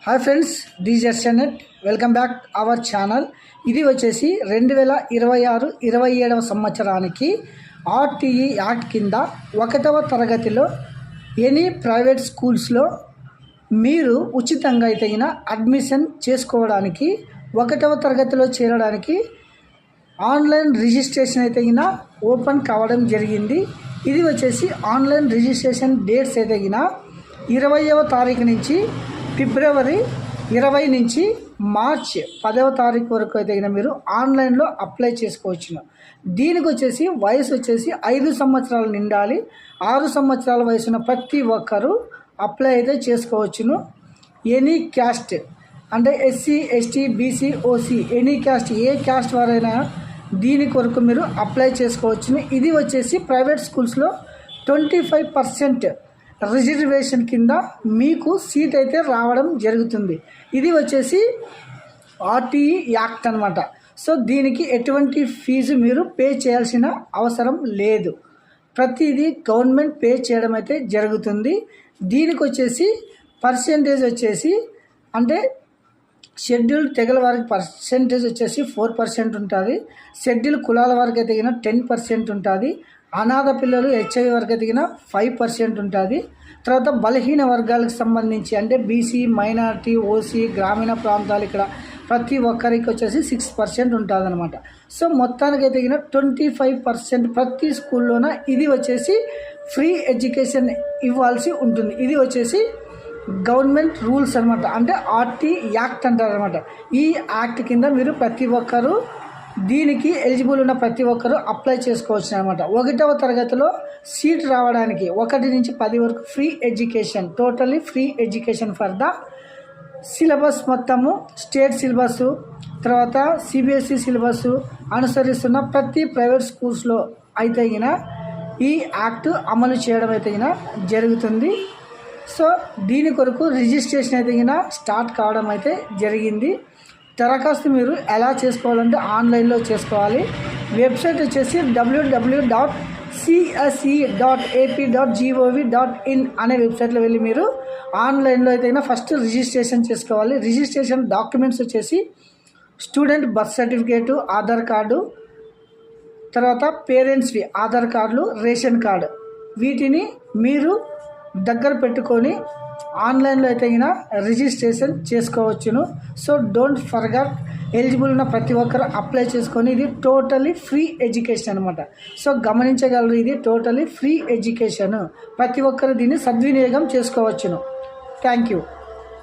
Hi friends, this ఎస్ఎన్ఎట్. Welcome back our channel. ఇది వచ్చేసి 2026-27 సంవత్సరానికి ఆర్టీఈ యాక్ట్ కింద 1వ తరగతిలో ఎనీ ప్రైవేట్ స్కూల్స్లో మీరు ఉచితంగా అయితే అడ్మిషన్ చేసుకోవడానికి 1వ తరగతిలో చేరడానికి ఆన్లైన్ రిజిస్ట్రేషన్ అయితే ఓపెన్ కావడం జరిగింది. ఇది వచ్చేసి ఆన్లైన్ రిజిస్ట్రేషన్ డేట్స్ అయితే 20వ తారీఖు నుంచి ఫిబ్రవరి 20 నుంచి మార్చ్ 10వ తారీఖు వరకు అయితే మీరు ఆన్లైన్లో అప్లై చేసుకోవచ్చును. దీనికి వచ్చేసి వయసు వచ్చేసి 5 సంవత్సరాలు నిండాలి. 6 సంవత్సరాల వయసున్న ప్రతి ఒక్కరూ అప్లై అయితే చేసుకోవచ్చును. ఎనీ క్యాస్ట్ అంటే SC, ST, BC, OC, any caste, ఏ క్యాస్ట్ వారైనా దీని కొరకు మీరు అప్లై చేసుకోవచ్చును. ఇది వచ్చేసి ప్రైవేట్ స్కూల్స్లో 25% రిజర్వేషన్ కింద మీకు సీట్ అయితే రావడం జరుగుతుంది. ఇది వచ్చేసి ఆర్టీఈ యాక్ట్ అనమాట. సో దీనికి ఎటువంటి ఫీజు మీరు పే చేయాల్సిన అవసరం లేదు. ప్రతిదీ గవర్నమెంట్ పే చేయడం అయితే జరుగుతుంది. దీనికి వచ్చేసి పర్సెంటేజ్ వచ్చేసి అంటే షెడ్యూల్ తెగల వారికి పర్సెంటేజ్ వచ్చేసి 4% ఉంటుంది. షెడ్యూల్ కులాల వారికి అయితే 10% ఉంటుంది. అనాథ పిల్లలు హెచ్ఐవి వరకు అయితే 5% ఉంటుంది. తర్వాత బలహీన వర్గాలకు సంబంధించి అంటే బీసీ, మైనారిటీ, ఓసీ, గ్రామీణ ప్రాంతాలు ఇక్కడ ప్రతి ఒక్కరికి వచ్చేసి 6% ఉంటుంది అనమాట. సో మొత్తానికి అయితే 25% ప్రతి స్కూల్లోన ఇది వచ్చేసి ఫ్రీ ఎడ్యుకేషన్ ఇవ్వాల్సి ఉంటుంది. ఇది వచ్చేసి గవర్నమెంట్ రూల్స్ అనమాట. అంటే ఆర్టీ యాక్ట్ అంటారు అనమాట. ఈ యాక్ట్ కింద మీరు ప్రతి ఒక్కరూ దీనికి ఎలిజిబుల్ ఉన్న ప్రతి ఒక్కరూ అప్లై చేసుకోవచ్చు అనమాట. 1వ తరగతిలో సీట్ రావడానికి 1 నుంచి 10 వరకు free education, totally free education for the syllabus మొత్తము స్టేట్ సిలబస్, తర్వాత సిబిఎస్ఈ సిలబస్ అనుసరిస్తున్న ప్రతి ప్రైవేట్ స్కూల్స్లో అయితే ఈ యాక్ట్ అమలు చేయడం అయితే జరుగుతుంది. సో దీని కొరకు రిజిస్ట్రేషన్ అయితే స్టార్ట్ కావడం అయితే జరిగింది. దరఖాస్తు మీరు ఎలా చేసుకోవాలంటే ఆన్లైన్లో చేసుకోవాలి. వెబ్సైట్ వచ్చేసి www.cse.ap.gov.in అనే వెబ్సైట్లో వెళ్ళి మీరు ఆన్లైన్లో అయితే ఫస్ట్ రిజిస్ట్రేషన్ చేసుకోవాలి. రిజిస్ట్రేషన్ డాక్యుమెంట్స్ వచ్చేసి student birth certificate, Aadhaar card, తర్వాత పేరెంట్స్వి ఆధార్ కార్డులు, రేషన్ కార్డు, వీటిని మీరు దగ్గర పెట్టుకొని ఆన్లైన్లో అయితే రిజిస్ట్రేషన్ చేసుకోవచ్చును. సో డోంట్ ఫర్గెట్, ఎలిజిబుల్ ఉన్న ప్రతి ఒక్కరు అప్లై చేసుకొని ఇది టోటలీ ఫ్రీ ఎడ్యుకేషన్ అనమాట. సో గమనించగలరు, ఇది టోటలీ ఫ్రీ ఎడ్యుకేషన్. ప్రతి ఒక్కరు దీన్ని సద్వినియోగం చేసుకోవచ్చును. Thank you.